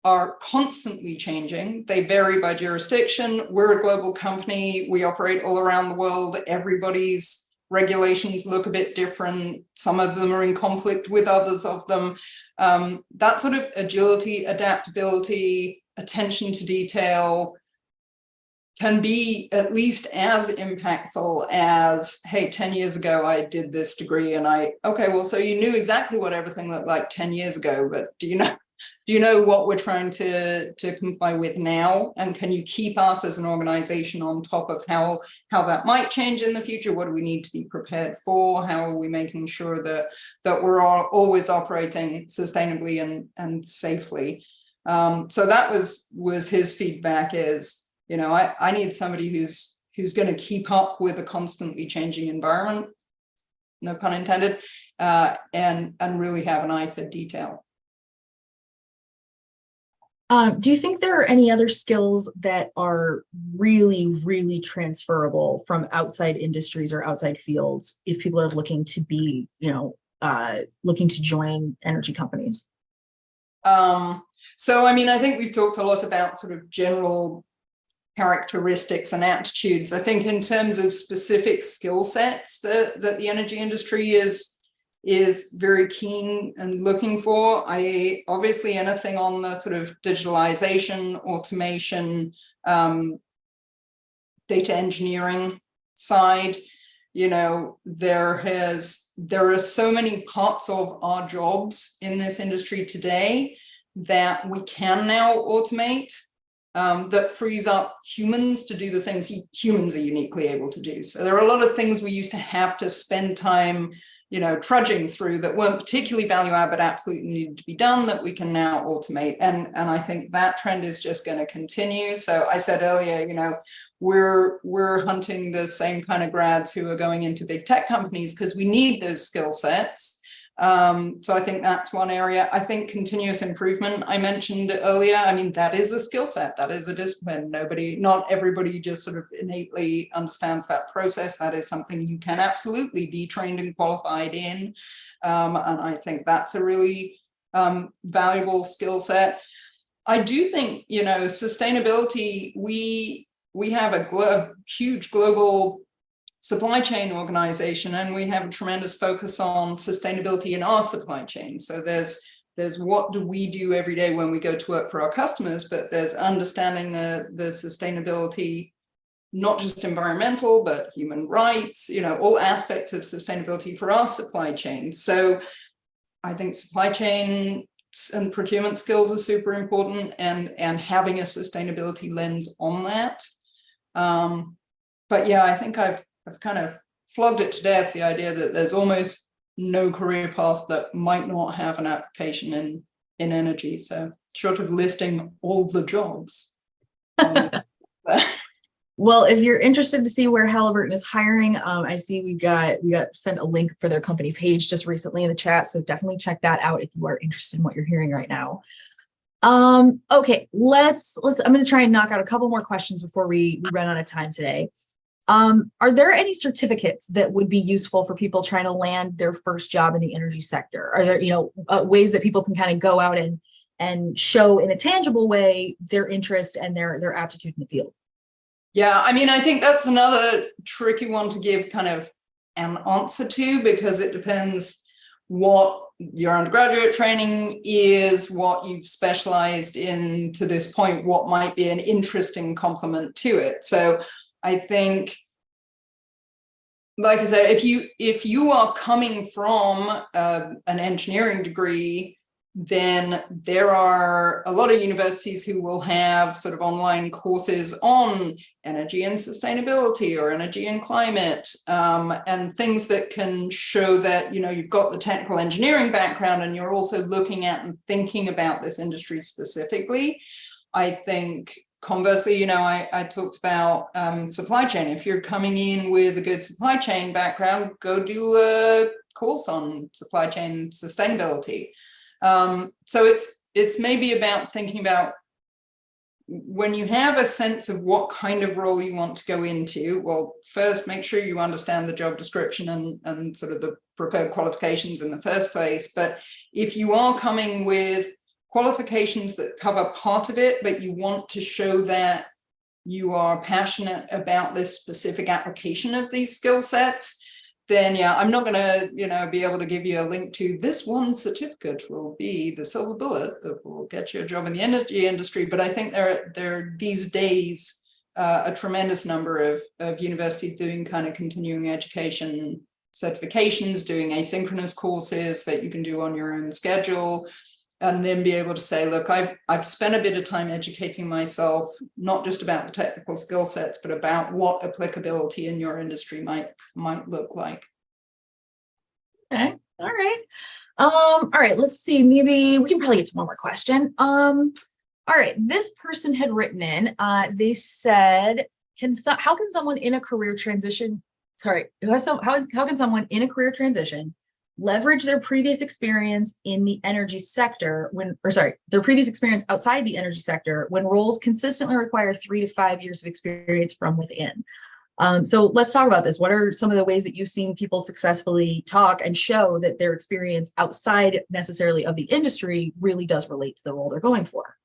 are constantly changing. They vary by jurisdiction. We're a global company. We operate all around the world. Everybody's regulations look a bit different. Some of them are in conflict with others of them. That sort of agility, adaptability, attention to detail can be at least as impactful as, hey, 10 years ago, I did this degree and okay, well, so you knew exactly what everything looked like 10 years ago, but do you know what we're trying to comply with now? And can you keep us as an organization on top of how that might change in the future? What do we need to be prepared for? How are we making sure that we're always operating sustainably and safely? So that was his feedback is, you know, I need somebody who's going to keep up with a constantly changing environment, no pun intended, and really have an eye for detail. Do you think there are any other skills that are really, really transferable from outside industries or outside fields if people are looking to be, looking to join energy companies? So, I mean, I think we've talked a lot about sort of general characteristics and aptitudes. I think in terms of specific skill sets that the energy industry is very keen and looking for. Obviously anything on the sort of digitalization, automation, data engineering side, you know, there are so many parts of our jobs in this industry today that we can now automate, that frees up humans to do the things humans are uniquely able to do. So there are a lot of things we used to have to spend time, you know, trudging through that weren't particularly value add, but absolutely needed to be done, that we can now automate. And I think that trend is just going to continue. So I said earlier, you know, we're hunting the same kind of grads who are going into big tech companies because we need those skill sets. So I think that's one area. I think continuous improvement, I mentioned earlier, I mean, that is a skill set, that is a discipline. Not everybody just sort of innately understands that process. That is something you can absolutely be trained and qualified in. And I think that's a really valuable skill set. I do think, you know, sustainability, we have a huge global supply chain organization, and we have a tremendous focus on sustainability in our supply chain. So there's what do we do every day when we go to work for our customers, but there's understanding the sustainability, not just environmental, but human rights, you know, all aspects of sustainability for our supply chain. So I think supply chain and procurement skills are super important, and having a sustainability lens on that. But yeah, I think I've kind of flogged it to death, the idea that there's almost no career path that might not have an application in energy. So short of listing all the jobs. Well, if you're interested to see where Halliburton is hiring, I see we got sent a link for their company page just recently in the chat. So definitely check that out if you are interested in what you're hearing right now. Okay, let's I'm going to try and knock out a couple more questions before we run out of time today. Are there any certificates that would be useful for people trying to land their first job in the energy sector? Are there, ways that people can kind of go out and show in a tangible way their interest and their aptitude in the field? Yeah, I mean, I think that's another tricky one to give kind of an answer to, because it depends what your undergraduate training is, what you've specialized in to this point, what might be an interesting complement to it. So I think, like I said, if you are coming from an engineering degree, then there are a lot of universities who will have sort of online courses on energy and sustainability or energy and climate, and things that can show that, you've got the technical engineering background and you're also looking at and thinking about this industry specifically. I think conversely, I talked about supply chain. If you're coming in with a good supply chain background, go do a course on supply chain sustainability. So it's maybe about thinking about, when you have a sense of what kind of role you want to go into, well, first make sure you understand the job description and sort of the preferred qualifications in the first place. But if you are coming with qualifications that cover part of it, but you want to show that you are passionate about this specific application of these skill sets, then yeah, I'm not going to, be able to give you a link to this one certificate will be the silver bullet that will get you a job in the energy industry. But I think there are these days a tremendous number of universities doing kind of continuing education certifications, doing asynchronous courses that you can do on your own schedule, and then be able to say, look, I've spent a bit of time educating myself, not just about the technical skill sets, but about what applicability in your industry might look like. Okay. All right. All right. Let's see. Maybe we can probably get to one more question. All right. This person had written in, they said, how can someone in a career transition, how can someone in a career transition leverage their previous experience in the energy sector their previous experience outside the energy sector when roles consistently require 3 to 5 years of experience from within? So let's talk about this. What are some of the ways that you've seen people successfully talk and show that their experience outside necessarily of the industry really does relate to the role they're going for?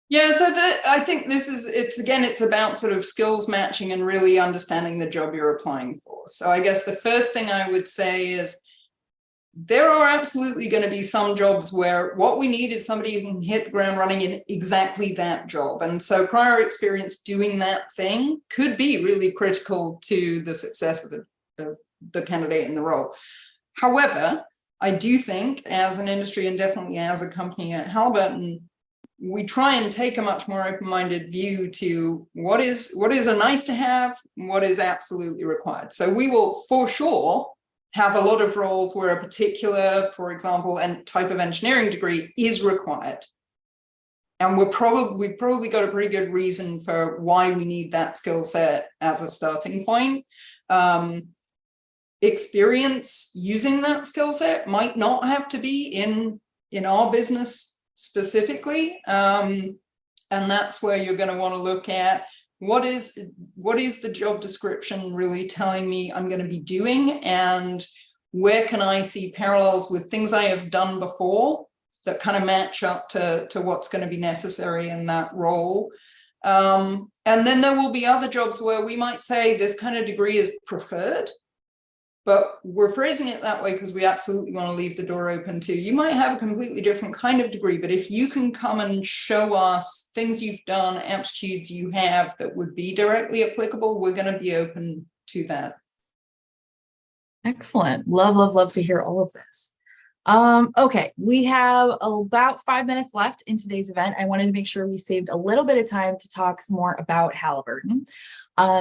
Yeah, so I think it's about sort of skills matching and really understanding the job you're applying for. So I guess the first thing I would say is, there are absolutely going to be some jobs where what we need is somebody who can hit the ground running in exactly that job. And so prior experience doing that thing could be really critical to the success of the candidate in the role. However, I do think as an industry and definitely as a company at Halliburton, we try and take a much more open-minded view to what is a nice to have, what is absolutely required. So we will for sure have a lot of roles where a particular, for example, type of engineering degree is required. And we've probably got a pretty good reason for why we need that skill set as a starting point. Experience using that skill set might not have to be in our business specifically. And that's where you're going to want to look at, what is the job description really telling me I'm going to be doing, and where can I see parallels with things I have done before that kind of match up to what's going to be necessary in that role. And then there will be other jobs where we might say this kind of degree is preferred, but we're phrasing it that way because we absolutely want to leave the door open to, you might have a completely different kind of degree, but if you can come and show us things you've done, aptitudes you have that would be directly applicable, we're going to be open to that. Excellent. Love to hear all of this. Okay, we have about 5 minutes left in today's event. I wanted to make sure we saved a little bit of time to talk some more about Halliburton.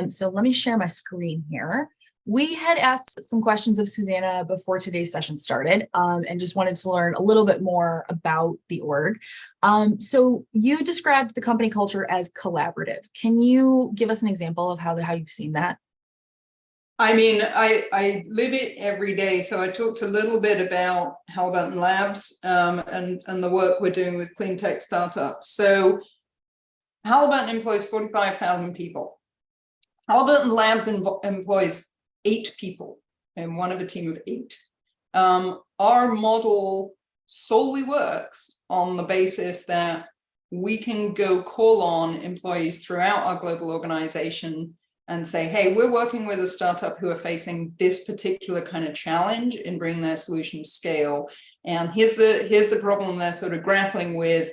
So let me share my screen here. We had asked some questions of Susanna before today's session started, and just wanted to learn a little bit more about the org. So you described the company culture as collaborative. Can you give us an example of how you've seen that? I mean, I live it every day. So I talked a little bit about Halliburton Labs and the work we're doing with clean tech startups. So Halliburton employs 45,000 people. Halliburton Labs employs 8 people and one of a team of 8. Our model solely works on the basis that we can go call on employees throughout our global organization and say, hey, we're working with a startup who are facing this particular kind of challenge in bringing their solution to scale. And here's the problem they're sort of grappling with.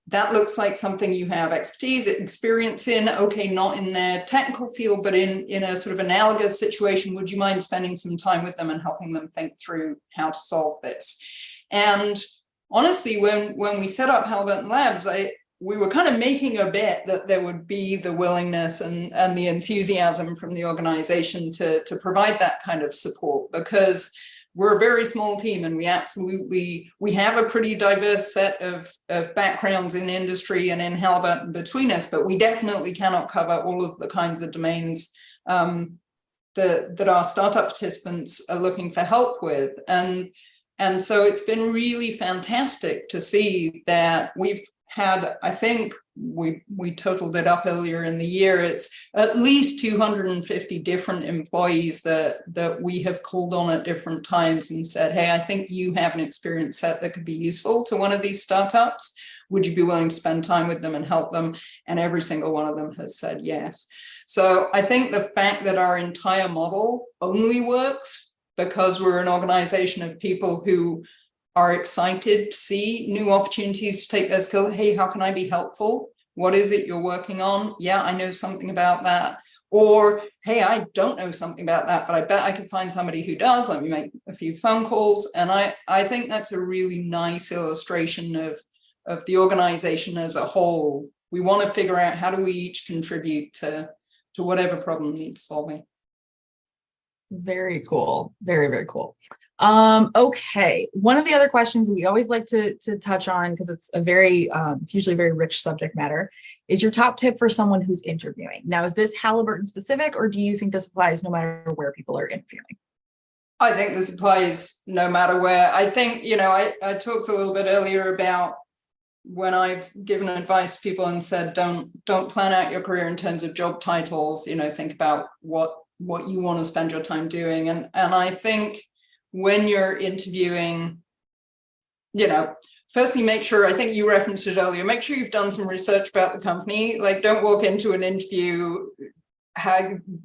That looks like something you have expertise, experience in, okay, not in their technical field, but in a sort of analogous situation. Would you mind spending some time with them and helping them think through how to solve this? And honestly, when we set up Halliburton Labs, we were kind of making a bet that there would be the willingness and the enthusiasm from the organization to provide that kind of support, because we're a very small team and we have a pretty diverse set of backgrounds in industry and in Halliburton between us, but we definitely cannot cover all of the kinds of domains that our startup participants are looking for help with. And so it's been really fantastic to see that we've had, I think we totaled it up earlier in the year, it's at least 250 different employees that we have called on at different times and said, hey, I think you have an experience set that could be useful to one of these startups. Would you be willing to spend time with them and help them? And every single one of them has said yes. So I think the fact that our entire model only works because we're an organization of people who are excited to see new opportunities to take their skill. Hey, how can I be helpful? What is it you're working on? Yeah, I know something about that. Or, hey, I don't know something about that, but I bet I could find somebody who does. Let me make a few phone calls. And I think that's a really nice illustration of the organization as a whole. We want to figure out how do we each contribute to whatever problem needs solving. Very cool. Very, very cool. Okay. One of the other questions we always like to touch on, because it's it's usually a very rich subject matter, is your top tip for someone who's interviewing. Now, is this Halliburton specific, or do you think this applies no matter where people are interviewing? I think this applies no matter where. I think, I talked a little bit earlier about when I've given advice to people and said, don't plan out your career in terms of job titles, think about what you want to spend your time doing. And I think when you're interviewing, firstly, make sure, I think you referenced it earlier, make sure you've done some research about the company. Like, don't walk into an interview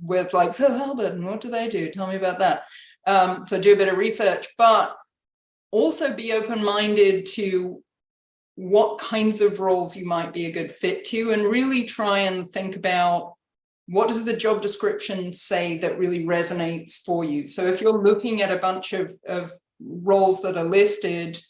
with like, so Halliburton, what do they do? Tell me about that. So do a bit of research, but also be open-minded to what kinds of roles you might be a good fit to, and really try and think about what does the job description say that really resonates for you. So if you're looking at a bunch of roles that are listed,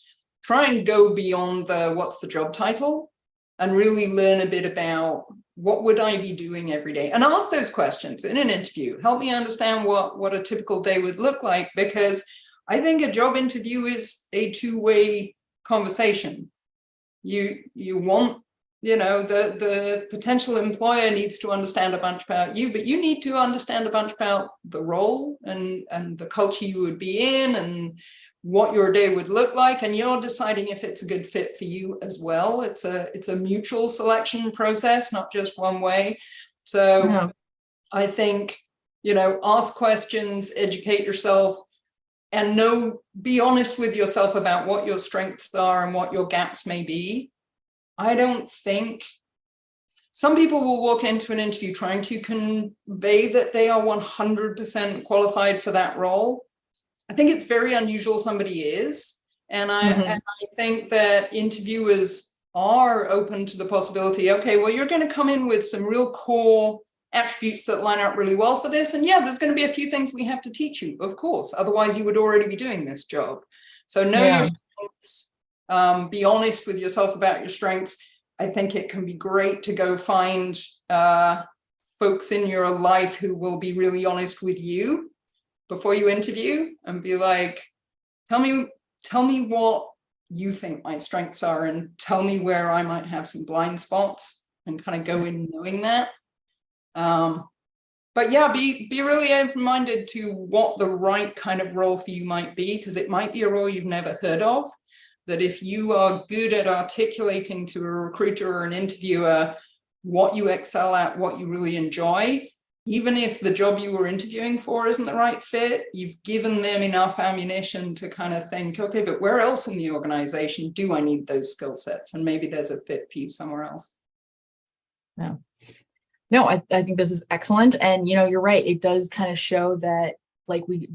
try and go beyond what's the job title and really learn a bit about what would I be doing every day, and ask those questions in an interview. Help me understand what a typical day would look like, because I think a job interview is a two-way conversation. You want, the potential employer needs to understand a bunch about you, but you need to understand a bunch about the role and the culture you would be in and what your day would look like. And you're deciding if it's a good fit for you as well. It's a mutual selection process, not just one way. So yeah. I think, ask questions, educate yourself, and be honest with yourself about what your strengths are and what your gaps may be. I don't think some people will walk into an interview trying to convey that they are 100% qualified for that role. I think it's very unusual somebody is. And I think that interviewers are open to the possibility, okay, well, you're going to come in with some real core attributes that line up really well for this. And yeah, there's going to be a few things we have to teach you, of course. Otherwise, you would already be doing this job. So know your strengths, be honest with yourself about your strengths. I think it can be great to go find folks in your life who will be really honest with you before you interview and be like, tell me what you think my strengths are and tell me where I might have some blind spots, and kind of go in knowing that. But yeah, be really open-minded to what the right kind of role for you might be, because it might be a role you've never heard of. That if you are good at articulating to a recruiter or an interviewer what you excel at, what you really enjoy, even if the job you were interviewing for isn't the right fit, you've given them enough ammunition to kind of think, okay, but where else in the organization do I need those skill sets? And maybe there's a fit for you somewhere else. Yeah. No, I think this is excellent. And, you're right. It does kind of show that, like, we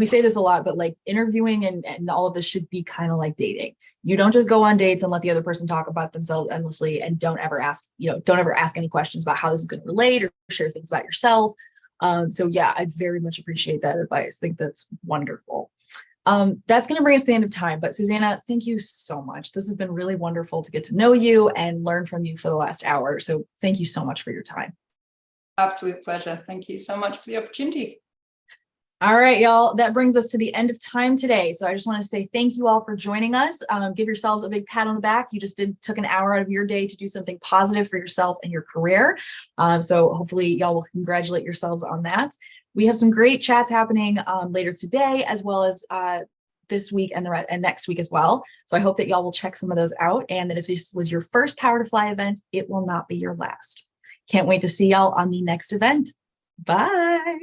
say this a lot, but like interviewing and all of this should be kind of like dating. You don't just go on dates and let the other person talk about themselves endlessly, and don't ever ask any questions about how this is going to relate or share things about yourself. So yeah, I very much appreciate that advice. I think that's wonderful. That's going to bring us to the end of time, but Susanna, thank you so much. This has been really wonderful to get to know you and learn from you for the last hour. So thank you so much for your time. Absolute pleasure. Thank you so much for the opportunity. All right, y'all, that brings us to the end of time today. So I just want to say thank you all for joining us. Give yourselves a big pat on the back. You just took an hour out of your day to do something positive for yourself and your career. So hopefully y'all will congratulate yourselves on that. We have some great chats happening later today, as well as this week and next week as well. So I hope that y'all will check some of those out, and that if this was your first Power to Fly event, it will not be your last. Can't wait to see y'all on the next event. Bye.